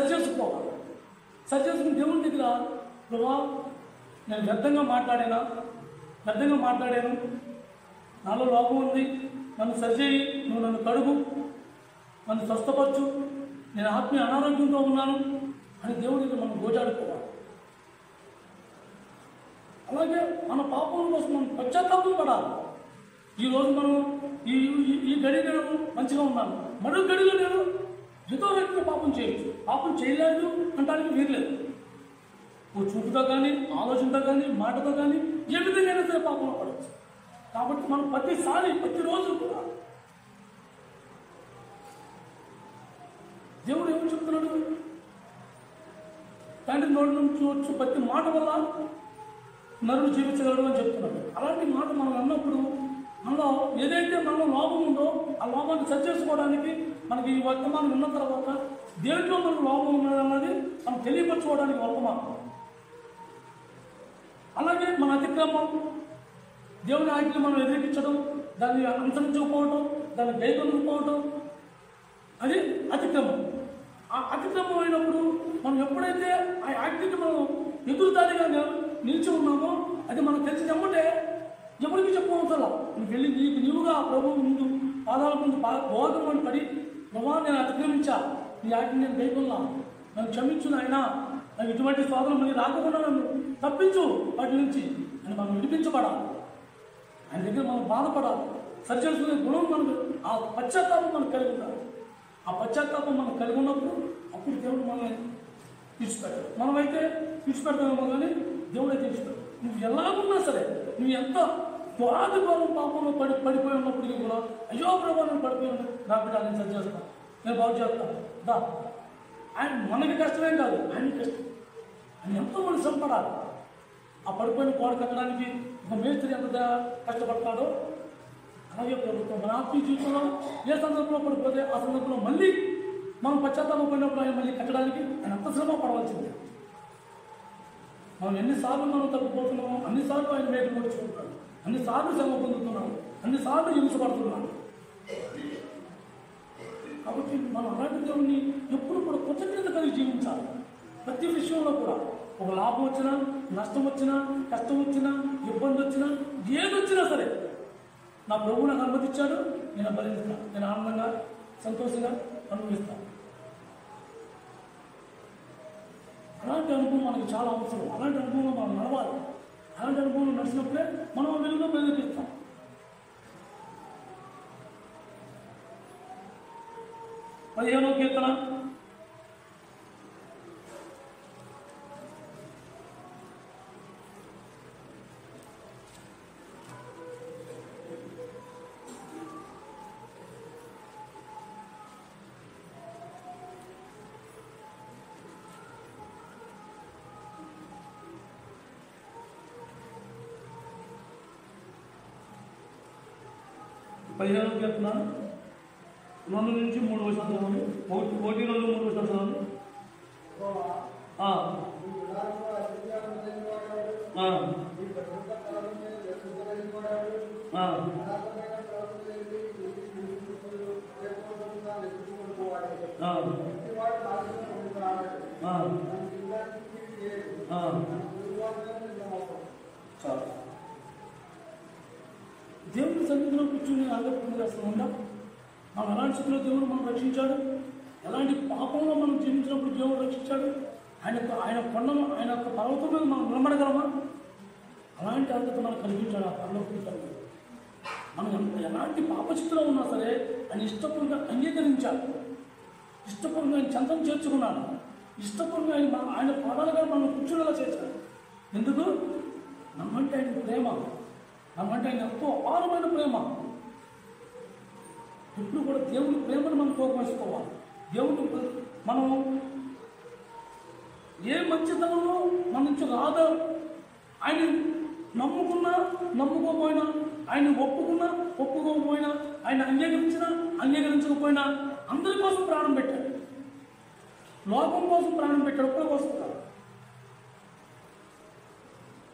సరిచేసుకుని దేవుని దగ్గర, ప్రభా నేను వ్యర్థంగా మాట్లాడాను, నాలో లోపం ఉంది, నన్ను సరిచేయి, నువ్వు నన్ను కడుగు, నన్ను స్వస్థపరచు, నేను ఆత్మీయ అనారోగ్యంతో ఉన్నాను అని దేవుడి దగ్గర మనం గోజాడుకోవాలి. అలాగే మన పాపం కోసం మనం పశ్చాత్తాపం పడాలి. ఈరోజు మనం ఈ గడి నేను మంచిగా ఉన్నాను, మరో గడిలో నేను ఏదో రకంగా పాపం చేయొచ్చు. పాపం చేయలేదు అంటానికి వీరలేదు. ఓ చూపుతో కానీ, ఆలోచనతో కానీ, మాటతో కానీ ఏ విధంగా అయినా సరే పాపంలో పడవచ్చు. కాబట్టి మనం ప్రతిసారి ప్రతిరోజు కూడా దేవుడు ఏమని చెప్తున్నాడు? తండ్రి నోటి నుంచి వచ్చు ప్రతి మాట వల్ల నరుడు జీవించగలడు అని చెప్తున్నాడు. అలాంటి మాట మనం అన్నప్పుడు మనలో ఏదైతే మనలో లోపం ఉందో ఆ లోపాన్ని సరి చేసుకోవడానికి మనకి ఈ వర్తమానం ఉన్న తర్వాత దేంట్లో మనకు లోపం ఉన్నదన్నది మనం తెలియపరచుకోవడానికి వర్తమానం. అలాగే మన అతిక్రమం, దేవుని ఆజ్ఞలు మనం ఎదిరించడం, దాన్ని అనుసరించకపోవడం, దాన్ని గైకొనకపోవడం, అది అతిక్రమం. ఆ అతిక్రమం అయినప్పుడు మనం ఎప్పుడైతే ఆ ఆజ్ఞకి మనం ఎదురుదారిగా నిలిచి ఉన్నామో అది మనకు తెలిసి ఎమ్మటే ఎవరికి చెప్పవసరం. నువ్వు వెళ్ళి నీవుగా ప్రభువు ముందు పాదాల ముందు బోధమని పడి, ప్రభా నేను అతిక్రమించా, నీ ఆజ్ఞ నేను గైకొన్నా, నన్ను క్షమించు నాయనా, నాకు ఇటువంటి శోధన మళ్ళీ రాకుండా నన్ను తప్పించు వాటి నుంచి అని మనం విడిపించబడాలి. ఆయన దగ్గర మనం బాధపడాలి. సరి చేసుకునే గుణం మనకు, ఆ పశ్చాత్తాపం మనకు కలిగి ఉండాలి. ఆ పశ్చాత్తాపం మనం కలిగి ఉన్నప్పుడు అప్పుడు దేవుడు మనల్ని విడిచిపెట్టాడు. మనమైతే విడిచిపెడతామేమో కానీ దేవుడు అయితే విడిచిపెట్టాడు. నువ్వు ఎలాగున్నా సరే, నువ్వు ఎంత త్వరాది ఘోరం పాపంలో పడిపోయి ఉన్నప్పటికీ కూడా, అయ్యో ప్రభావం నేను పడిపోయి ఉన్నా, నా బిడ్డ నేను సరి చేస్తాను, నేను బాగు చేస్తాను దా. ఆయన మనకి కష్టమేం కాదు, ఆయనకి కష్టం. ఆయన ఎంతో మంది సంపడాలి. ఆ పడిపోయిన గోడ కట్టడానికి ఒక మేస్త్రి ఎంత కష్టపడతాడో అలాగే ప్రభుత్వం మన ఆత్మీయ జీవితంలో ఏ సందర్భంలో పడిపోతే ఆ సందర్భంలో మళ్ళీ మనం పశ్చాత్తాపం పడినప్పుడు ఆయన మళ్ళీ కట్టడానికి ఆయన అంత శ్రమ పడవలసిందే. మనం ఎన్నిసార్లు మనం తప్పిపోతున్నామో అన్నిసార్లు ఆయన మేలు పొడుచుకుంటాడు, అన్నిసార్లు శ్రమ పొందుతున్నాము, అన్నిసార్లు హింసపడుతున్నాము. కాబట్టి మనం అలాంటి దేవుని ఎప్పుడు కూడా కృతజ్ఞత కలిగి జీవించాలి. ప్రతి విషయంలో కూడా ఒక లాభం వచ్చినా, నష్టం వచ్చినా, కష్టం వచ్చినా, ఇబ్బంది వచ్చినా, ఏది వచ్చినా సరే నా ప్రభువు నాకు అనుమతిచ్చాడు, నేను భరిస్తాను, నేను ఆనందంగా సంతోషంగా అనుభవిస్తాను. అలాంటి అనుభవం మనకి చాలా అవసరం. అలాంటి అనుభవంలో మనం నడవాలి. అలాంటి అనుభవంలో నడిచినప్పుడే మనం వెలుగులో ప్రవేశిస్తాం. పదిహేనవ కీర్తన పదిహేనవ కీర్తన 2 నుంచి 3 వచనాలు, 1, 2, 3 వచనాలు. దేవుని సన్నిధిలో కూర్చుని ఆలోచన చేస్తుందా మనం ఎలాంటి స్థితిలో దేవుడు మనం రక్షించాడు, ఎలాంటి పాపంలో మనం జీవించినప్పుడు దేవుడు రక్షించాడు, ఆయన కొండను, ఆయన యొక్క పర్వతం మీద మనం నిలబడగలమా? అలాంటి అర్హత మనకు కలిగించాడు ఆ పరలోకం. మనం ఎలాంటి పాపచిత్తులో ఉన్నా సరే ఆయన ఇష్టపూర్వకంగా అంగీకరించాడు, ఇష్టపూర్వకంగా ఆయన చంతం చేర్చుకున్నాడు, ఇష్టపూర్వకంగా ఆయన పాదాలుగా మనం కూర్చునేలా చేశాడు. ఎందుకు? నమ్మంటే ఆయన ప్రేమ, నమ్మంటే ఆయన ఎంతో అపారమైన ప్రేమ. ఇప్పుడు కూడా దేవుడి ప్రేమను మనం తోకవేసుకోవాలి. దేవుడు మనం ఏ మంచితనంలో మన నుంచి రాదో, ఆయన నమ్ముకున్నా నమ్ముకోకపోయినా, ఆయన ఒప్పుకోకపోయినా, ఆయన అంగీకరించకపోయినా అందరి కోసం ప్రాణం పెట్టాడు. లోకం కోసం ప్రాణం పెట్టాడు, ఒక్కరి కోసం కాదు.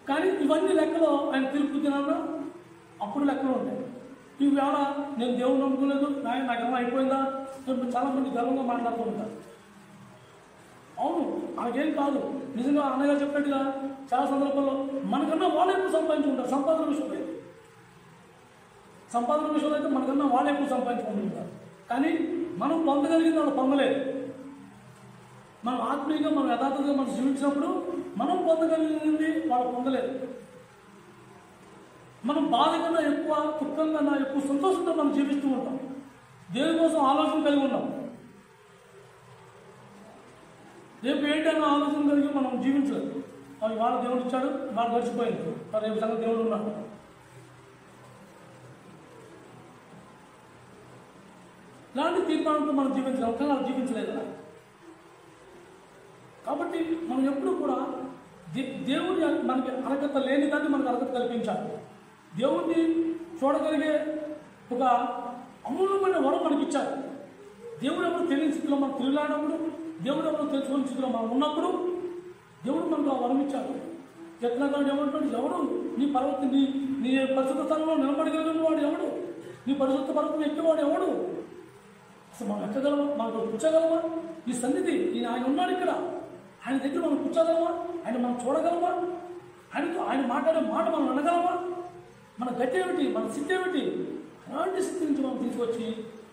కానీ ఇవన్నీ లెక్కలో ఆయన తీర్పు దినాల్లో అప్పుడు లెక్కలు ఉంటాయి. ఈవేళ నేను దేవుని నమ్ముకోలేదు, నాకేమో అయిపోయిందా, చాలా మంది గర్వంగా మాట్లాడుతూ ఉంటారు. అవును, మనకేం కాదు. నిజంగా అన్నగా చెప్పినట్టుగా చాలా సందర్భాల్లో మనకన్నా వాళ్ళు ఎక్కువ సంపాదించుకుంటారు. సంపాదన విషయంలో అయితే మనకన్నా వాళ్ళు ఎక్కువ సంపాదించుకుంటుంటారు. కానీ మనం పొందగలిగింది వాళ్ళు పొందలేదు. మనం ఆత్మీయంగా మనం యథార్థంగా మనం జీవించినప్పుడు మనం పొందగలిగింది వాళ్ళు పొందలేదు. మనం బాధ కన్నా ఎక్కువ, దుఃఖం కన్నా ఎక్కువ సంతోషంతో మనం జీవిస్తూ ఉంటాం. దేవుని కోసం ఆలోచన కలిగి ఉన్నాం. రేపు ఏంటన్నా ఆలోచన కలిగి మనం జీవించలేదు. అవి వాళ్ళ దేవుడు ఇచ్చాడు, వాళ్ళు గడిచిపోయింది, రేపు సంగతి దేవుడు ఉన్నాడు. ఇలాంటి తీర్మానంతో మనం జీవించాలి, ఒకవేళ జీవించలేదు. కాబట్టి మనం ఎప్పుడు కూడా దేవుడి మనకి అర్హత లేని దాన్ని మనకు అర్హత కల్పించాలి. దేవుడిని చూడగలిగే ఒక అమూల్యమైన వరం మనకి ఇచ్చారు. దేవుడు ఎవరు తెలియని స్థితిలో మనం తిరిగినప్పుడు, దేవుడు ఎవరు తెలుసుకునే స్థితిలో మనం ఉన్నప్పుడు దేవుడు మనకు ఆ వరం ఇచ్చాడు. ఎట్లా ఏమంటాడు, ఎవడు నీ పర్వతం నీ పరిశుద్ధ స్థలంలో నిలబడగలిగిన వాడు ఎవడు, నీ పరిశుద్ధ పర్వతం ఎక్కేవాడు ఎవడు, అసలు మనం ఎక్కగలమా, మనకు కూర్చోగలమా, ఈ సన్నిధి ఆయన ఉన్నాడు ఇక్కడ, ఆయన దగ్గర మనం కూర్చోగలమా, ఆయన మనం చూడగలమా, ఆయన మాట్లాడే మాట మనం వినగలమా, మన గతి ఏమిటి, మన స్థితి ఏమిటి, అలాంటి స్థితి నుంచి మనం తీసుకొచ్చి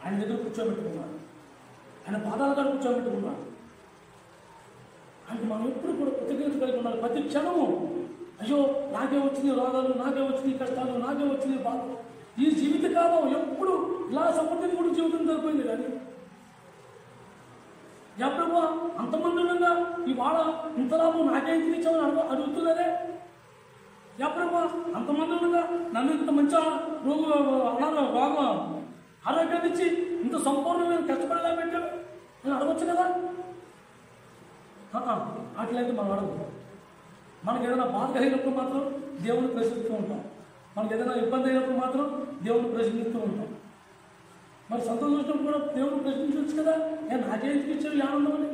ఆయన దగ్గర కూర్చోబెట్టుకున్నాడు, ఆయన పాదాల కాడ కూర్చోబెట్టుకున్నాడు. అంటే మనం ఎప్పుడు కూడా కృతజ్ఞత కలిగి ఉండాలి. ప్రతి క్షణము అయ్యో నాకే వచ్చినాయి రోగాలు, నాకే వచ్చినాయి కష్టాలు, నాకే వచ్చినాయి బాధలు. ఈ జీవితకాలం ఎప్పుడు ఇలా సమర్థన కూడా జీవితం సరిపోయింది. కానీ ఎప్పుడు అంతమంది ఉండగా ఇవాళ ఇంత లాభం నాకే ఇచ్చామని అడుగుతున్నదే. ఎప్పుడు అంతమంది ఉండగా నన్ను ఇంత మంచి రోగం ఆరోగ్యాన్ని ఇచ్చి ఇంత సంపూర్ణమైన కష్టపడేలా పెట్టాడు నేను అడగచ్చు కదా. అట్లయితే మనం అడగదు. మనకు ఏదైనా బాధ కలిగినప్పుడు మాత్రం దేవుని ప్రశ్నిస్తూ ఉంటాం, మనకు ఏదైనా ఇబ్బంది అయినప్పుడు మాత్రం దేవుని ప్రశ్నిస్తూ ఉంటాం. మరి సంతోషం వచ్చినప్పుడు కూడా దేవుని ప్రశ్నించవచ్చు కదా. నాకే ఎందుకు ఇచ్చావు ఈ ఆనందం అని,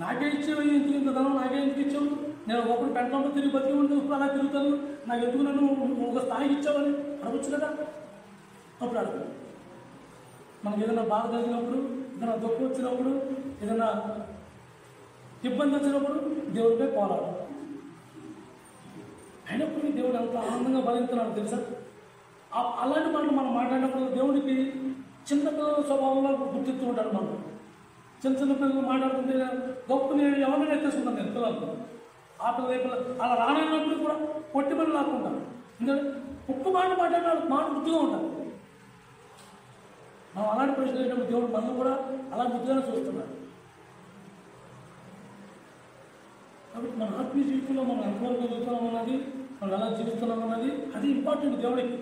నాకే ఇచ్చేవి ఇంత ధనం నాకే ఎందుకు ఇచ్చావు, నేను ఒకప్పుడు పెంటలో తిరిగి బతికి ఉంటే ఇప్పుడు అలా తిరుగుతాను, నాకు ఎందుకు నన్ను ఒక స్థాయికి ఇచ్చావని అడగచ్చు కదా. అప్పుడు అడుగు. మనకు ఏదైనా బాధ కలిగినప్పుడు, ఏదైనా దుఃఖం వచ్చినప్పుడు, ఏదైనా ఇబ్బంది వచ్చినప్పుడు దేవుడిపై పోరాడు. అయినప్పటికీ దేవుడు ఎంత ఆనందంగా భరిస్తున్నాడు తెలుసా. అలాంటి మాటలు మనం మాట్లాడినప్పుడు దేవుడికి చిన్న పిల్లల స్వభావంలో గుర్తిస్తూ ఉంటాడు. మనం చిన్న పిల్లలు మాట్లాడుతుంటే గొప్పని ఎవరైనా ఎత్తేసుకుంటాను నేను పిల్లలు. ఆ పిల్లలు అలా రానప్పుడు కూడా పొట్టి పిల్లలు లాక్కుంటాను. ఎందుకంటే ఒక్క మాట మాట్లాడిన మాట బుద్ధిగా ఉంటారు. మనం అలాంటి ప్రశ్న వేసినప్పుడు దేవుడు మనం కూడా అలా బుద్ధిగానే చూస్తున్నాడు. కాబట్టి మన ఆత్మీయ జీవితంలో మనం ఎంతవరకు జీవిస్తున్నాం అన్నది, మనం ఎలా జీవిస్తున్నాం అన్నది అది ఇంపార్టెంట్ దేవుడికి.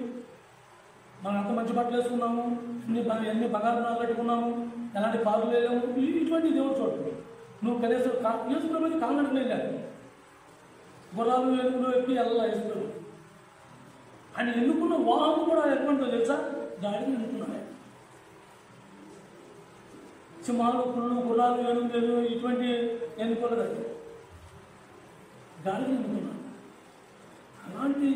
మనం ఎంత మంచి బట్టలు వేసుకున్నాము, ఎన్ని బంగారు నాలు పెట్టుకున్నాము, ఎలాంటి కాళ్ళు వేయలేము, ఇటువంటి దేవుడు చూడండి. నువ్వు కనీసం యేసుప్రభుకి కాళ్ళకి వెళ్ళాలి, గుర్రాలు ఏనుగులు ఎక్కి ఎలా వేసుకున్నావు. ఆయన ఎన్నుకున్న వాహనం కూడా ఎటువంటిదో తెలుసా, గాడిని ఎన్నుకున్నాడు. సింహాలు, పుళ్ళు, గుర్రాలు, ఏనుగులు ఇటువంటి ఎన్నుకోలేదు, గాడిని ఎన్నుకున్నాడు. అలాంటి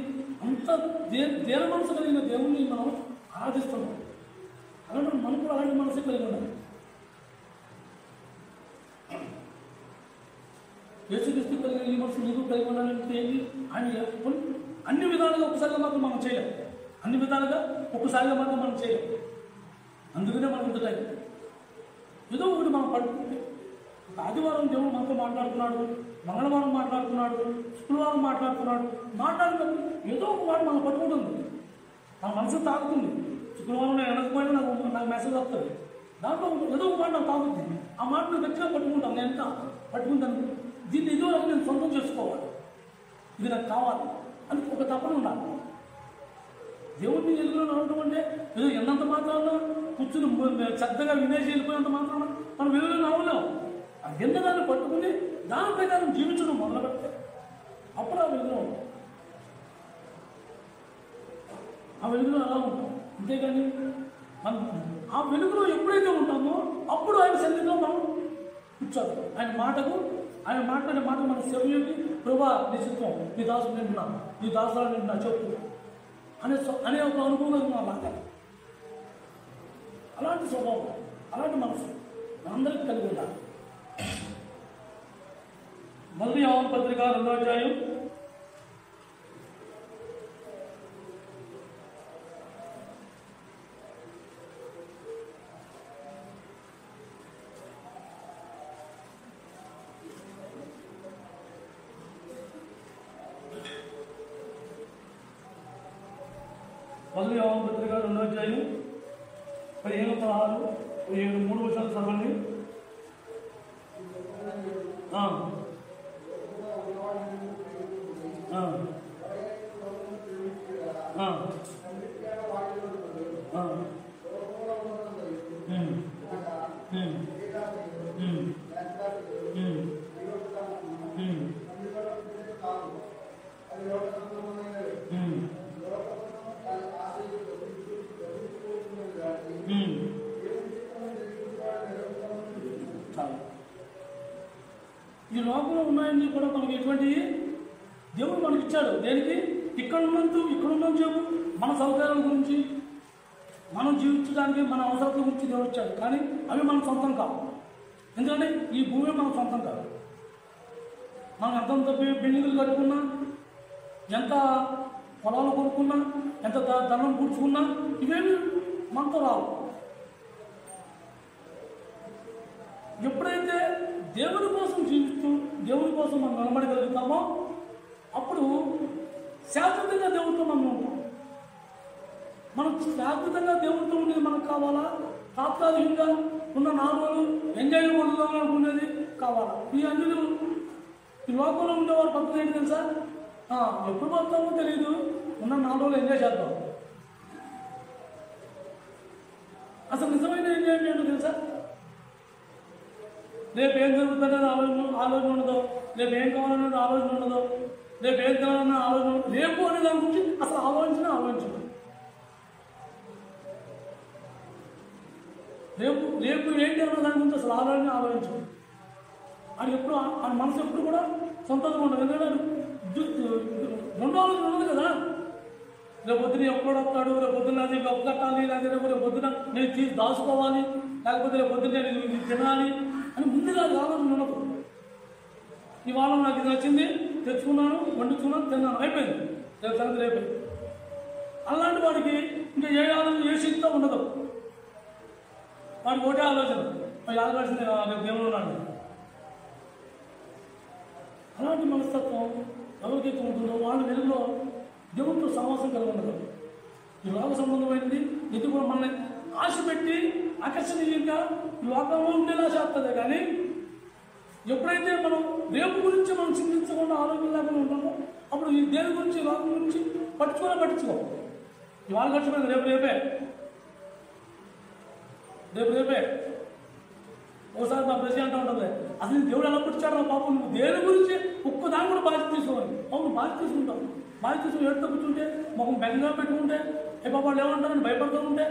అంత దేన మనసు కలిగిన దేవుణ్ణి మనం ఆరాధిస్తున్నాం. అలాంటి మనకు కూడా అలాంటి మనసు కలిగి ఉండాలి. యేసుక్రీస్తు కలిగిన ఈ మనసు నీకు కలిగి ఉండాలంటే ఏంటి, ఆయన అన్ని విధాలుగా ఒకసారిగా మాత్రం మనం చేయలేం, అన్ని విధాలుగా ఒక్కసారిగా మాత్రం మనం చేయలేం. అందుకనే మనం ఇంత టైం ఏదో ఒకటి మనం పడుతుంది. ఆదివారం దేవుడు మనతో మాట్లాడుతున్నాడు, మంగళవారం మాట్లాడుతున్నాడు, శుక్రవారం మాట్లాడుతున్నాడు. మాట్లాడినప్పుడు ఏదో ఒక మాట మనం పట్టుకుంటుంది, మన మనసు తాగుతుంది. శుక్రవారం నేను వెనకపోయినా నాకు మెసేజ్ వస్తుంది, దాంట్లో ఏదో ఒక మాట నాకు తాగుతుంది. ఆ మాట నేను గట్టిగా పట్టుకుంటాను, నేను ఎంత పట్టుకుంటాను, దీన్ని ఏదో నేను సొంతం చేసుకోవాలి, ఇది నాకు కావాలి అని ఒక తపన ఉండాలి. దేవుడిని ఎదుగులో నడవడం అంటే ఏదో ఎన్నంత మాత్రాన కూర్చుని శ్రద్ధగా వినేసి వెళ్ళిపోయినంత మాత్రాన మనం వెలుగులో నడవలేము. ఆ విన్నదాన్ని పట్టుకుని దాని ప్రకారం జీవించడం మొదలు పెడితే అప్పుడు ఆ వెలుగులో అలా ఉంటాం. అంతేగాని మనం ఆ వెలుగులో ఎప్పుడైతే ఉంటామో అప్పుడు ఆయన సన్నిధిలో మనం కూర్చోదు. ఆయన మాట్లాడే మాట మన శరీరానికి ప్రభా నిశ్చిత్వం, నీ దాసుడు నింటున్నా, నీ దాసుడు నింటున్నా చెప్పు అనే ఒక అనుభవం అలాగే. అలాంటి స్వభావం, అలాంటి మనసు మనందరికీ కలిగి ఉండాలి. మొదటి యోహాను పత్రిక 2వ అధ్యాయం 1 మొదటి యోహాను పత్రిక 2వ అధ్యాయం 15-16 3 వచనాలు చదవండి. ఈ లోకంలో ఉన్నాయని కూడా మనకి ఎటువంటి దేవుడు మనకి ఇచ్చాడు. దేనికి? ఇక్కడ ఉన్నంత చెప్పు మన సౌకర్యాల గురించి, మనం జీవించడానికి మన అవసరాల గురించి దేవుడు ఇచ్చాడు. కానీ అవి మన సొంతం కావు. ఎందుకంటే ఈ భూమి మన సొంతం కాదు. మనం ఎంత బిల్డింగులు కట్టుకున్నా, ఎంత పొలాలు కొనుక్కున్నా, ఎంత ధనం కూర్చుకున్నా ఇవేమి మనతో రావు. ఎప్పుడైతే దేవుని కోసం జీవిస్తూ దేవుని కోసం మనం నిలబడగలుగుతామో అప్పుడు శాశ్వతంగా దేవుడితో మనం ఉంటాం. మనం శాశ్వతంగా దేవుడితో ఉండేది మనకు కావాలా? తాత్కాలికంగా ఉన్న 4 రోజులు ఎంజాయ్ కొడుదాం అనుకునేది కావాలా? ఈ అన్యులు ఈ లోకంలో ఉండేవారు పక్కన ఏంటి తెలుసా? ఎప్పుడు పోతామో తెలియదు, ఉన్న 4 రోజులు ఎంజాయ్ చేద్దాం. అసలు నిజమైన ఎంజాయ్మెంట్ ఏంటో తెలుసా? రేపు ఏం జరుగుతుందనేది ఆలోచన ఉండదు, రేపు ఏం కావాలనేది ఆలోచన ఉండదు, రేపు ఏం కావాలన్న ఆలోచన ఉండదు. రేపు అనే దాని గురించి అసలు ఆలోచించదు. రేపు ఏంటి అన్న దాని గురించి అసలు ఆలోచించదు. అది ఎప్పుడు ఆ మనసు ఎప్పుడు కూడా సంతోషంగా ఉండదు. ఎందుకంటే 2 ఆలోచన ఉండదు కదా. రేపు పొద్దున ఎప్పుడు వస్తాడు, రేపు పొద్దున్న అది గొప్ప కట్టాలి, లేదా రేపు పొద్దున నేను తీసి దాచుకోవాలి, లేకపోతే రేపు పొద్దున్న నేను ఇది తినాలి అని ముందుగా ఆలోచన ఉండదు. ఇవాళ నాకు ఇది నచ్చింది, తెచ్చుకున్నాను, వండుకున్నాను, తిన్నాను, అయిపోయింది. రేపు సంగతి రేపు. అలాంటి వాడికి ఇంకా ఏ ఆలోచన ఏ శక్తితో ఉండదు. వాడికి ఒకటే ఆలోచన, ఆలోచన రేపు దేవుడు ఉన్నాడు. అలాంటి మనస్తత్వం ఎవరికైతే ఉంటుందో వాళ్ళ వెలుగులో దేవుడితో సహవాసం కలిగి ఉండదు. ఈ లోక సంబంధమైనది ఇది కూడా మనల్ని ఆశ పెట్టి ఆకర్షణీయంగా లోకంలో ఉండేలా చేస్తుంది. కానీ ఎప్పుడైతే మనం రేపు గురించి మనం చింతించకుండా ఆరోగ్యం లేకుండా ఉంటామో అప్పుడు ఈ దేని గురించి లోకం గురించి పట్టించుకో. ఇవాళ ఖర్చుపోయింది రేపు రేపే. ఒకసారి మా ప్రెసిడెంట్ ఉంటుంది, అసలు దేవుడు ఎలా పుట్టించాడు నా పాపం, నువ్వు దేని గురించి ఒక్కదాన్ని కూడా బాధ్యత తీసుకోవాలి. అవును, బాధ్యత తీసుకుంటాం. బాధ్యత తీసుకుని ఏడుతో కూర్చుంటే మొహం బెంగగా పెట్టుకుంటే ఏ పాప వాళ్ళు ఏమంటారని భయపడుతూ ఉంటే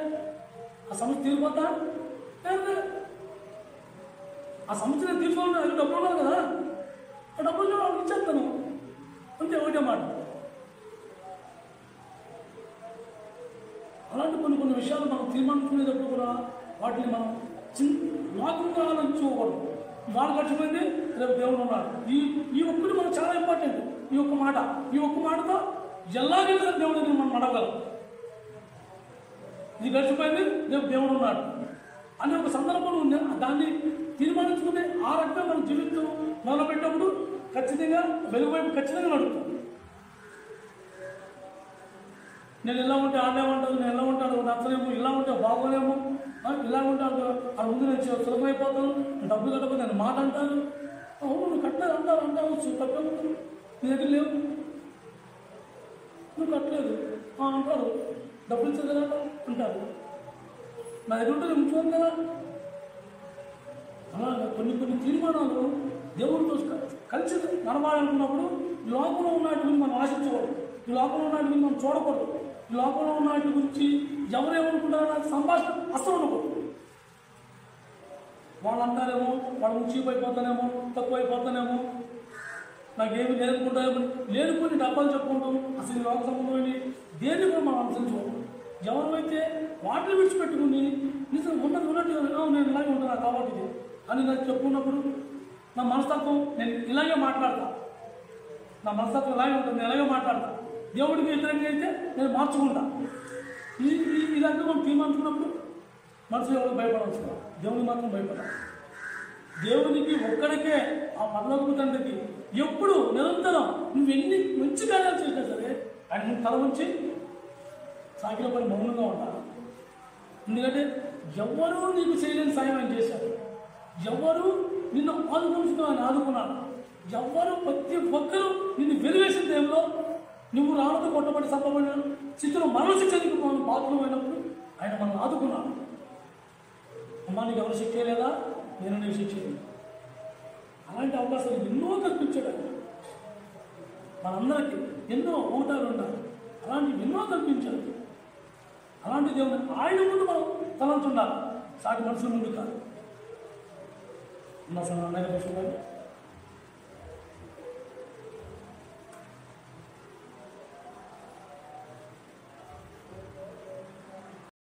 ఆ సమస్య తీరిపోతా? ఆ సమస్యను తీసుకోవాలని అది డబ్బులు ఉన్నారు కదా, ఆ డబ్బులు వాళ్ళకి ఇచ్చేస్తాను అంతే, ఒకటే మాట. అలాంటి కొన్ని విషయాలు మనం తీర్మానించుకునేటప్పుడు కూడా వాటిని మనం లోకంగా ఆలోచించుకోకూడదు. వాళ్ళు గడిచిపోయింది, రేపు దేవుడు ఉన్నాడు. ఈ ఒక్కటి మనకు చాలా ఇంపార్టెంట్. ఈ ఒక్క మాటతో ఎలాగైనా దేవుడి దగ్గర మనం నడవగలం. ఇది గడిచిపోయింది, రేపు దేవుడు ఉన్నాడు అనే ఒక సందర్భంలో ఉంది. దాన్ని తీర్మానించుకుని ఆ రకంగా మనం జీవితం మొదలుపెట్టినప్పుడు ఖచ్చితంగా వెలుగు వైపు ఖచ్చితంగా నడుపుతాం. నేను ఇలా ఉంటే ఆడేమంటాను, నేను ఎలా ఉంటాను నచ్చలేము, ఇలా ఉంటే బాగోలేము, ఇలా ఉంటే అది ముందు నేను సులభమైపోతాను, డబ్బులు కట్టకపోతే నేను మాట అంటాను. అవును, నువ్వు కట్టలేదు అంటావచ్చు, తప్పేమో నీ దగ్గర లేవు, నువ్వు కట్టలేదు అంటారు, డబ్బులు ఇచ్చేది కదా అంటారు, నా దగ్గర ఉంటే నేను ఉంచుకోను కదా. అలాగే కొన్ని తీర్మానాలు దేవుడితో కలిసి నడవాలనుకున్నప్పుడు ఈ లోకంలో ఉన్నట్టు మనం ఆశించకూడదు, ఈ లోకంలో ఉన్నట్టు మనం చూడకూడదు, ఈ లోకంలో ఉన్నట్టు గురించి ఎవరేమనుకుంటారో సంభాషణ అస్సలు ఉండకూడదు. వాళ్ళు అంటారేమో, వాళ్ళు చీపైపోతానేమో, తక్కువైపోతానేమో, నాకేమి లేనుకుంటామో, లేనుకొని డబ్బాలు చెప్పుకుంటాం. అసలు ఈ లోక సంబంధమైన దేన్ని కూడా మనం అనుసరించుకోవాలి. ఎవరైతే వాటిని విడిచిపెట్టుకుని నిజం ఉన్నట్టు నేను ఇలాగే ఉంటాను కాబట్టి అని నాకు చెప్పుకున్నప్పుడు నా మనస్తత్వం నేను ఇలాగే మాట్లాడతా, నా మనస్తత్వం ఇలాగే ఉంటుంది, నేను ఇలాగే మాట్లాడతా. దేవుడికి వ్యతిరేకంగా అయితే నేను మార్చుకుంటా. ఇలాంటి మనం తీర్మానించుకున్నప్పుడు మనసు ఎవరికి భయపడవచ్చు, దేవుడికి మాత్రం భయపడాలి. దేవునికి ఒక్కడికే, ఆ పరలోకపు తండ్రికి ఎప్పుడు నిరంతరం నువ్వు ఎన్ని మంచి కార్యాలు చేసినా సరే ఆయన తల ఉంచి సాకిలో పడి మౌనంగా ఉండాలి. ఎందుకంటే ఎవరు నీకు చేయలేని సాయం ఆయన చేశారు. ఎవరు నిన్ను ఆదుకుంటున్నా ఆయన ఆదుకున్నాడు. ఎవరు ప్రతి ఒక్కరూ నిన్ను వెలివేసిన టైంలో నువ్వు రాళ్ళతో కొట్టబడి చంపబడిన స్థితిలో మరణశిక్షణకి మనం బాధ్యులు అయినప్పుడు ఆయన మనల్ని ఆదుకున్నాడు. అమ్మా నీకు ఎవరు శిక్ష లేదా, నేను నీకు శిక్ష లేదు. అలాంటి అవకాశాలు ఎన్నో కల్పించాడు ఆయన. మనందరికీ ఎన్నో ఓటాలు ఉన్నాయి, అలాంటివి ఎన్నో కల్పించాడు. అలాంటి దేవుని ఆయన ముందు మనం తలంచుండాలి, సాటి మనుషుల ముందు కాదు. ఉన్న సమయం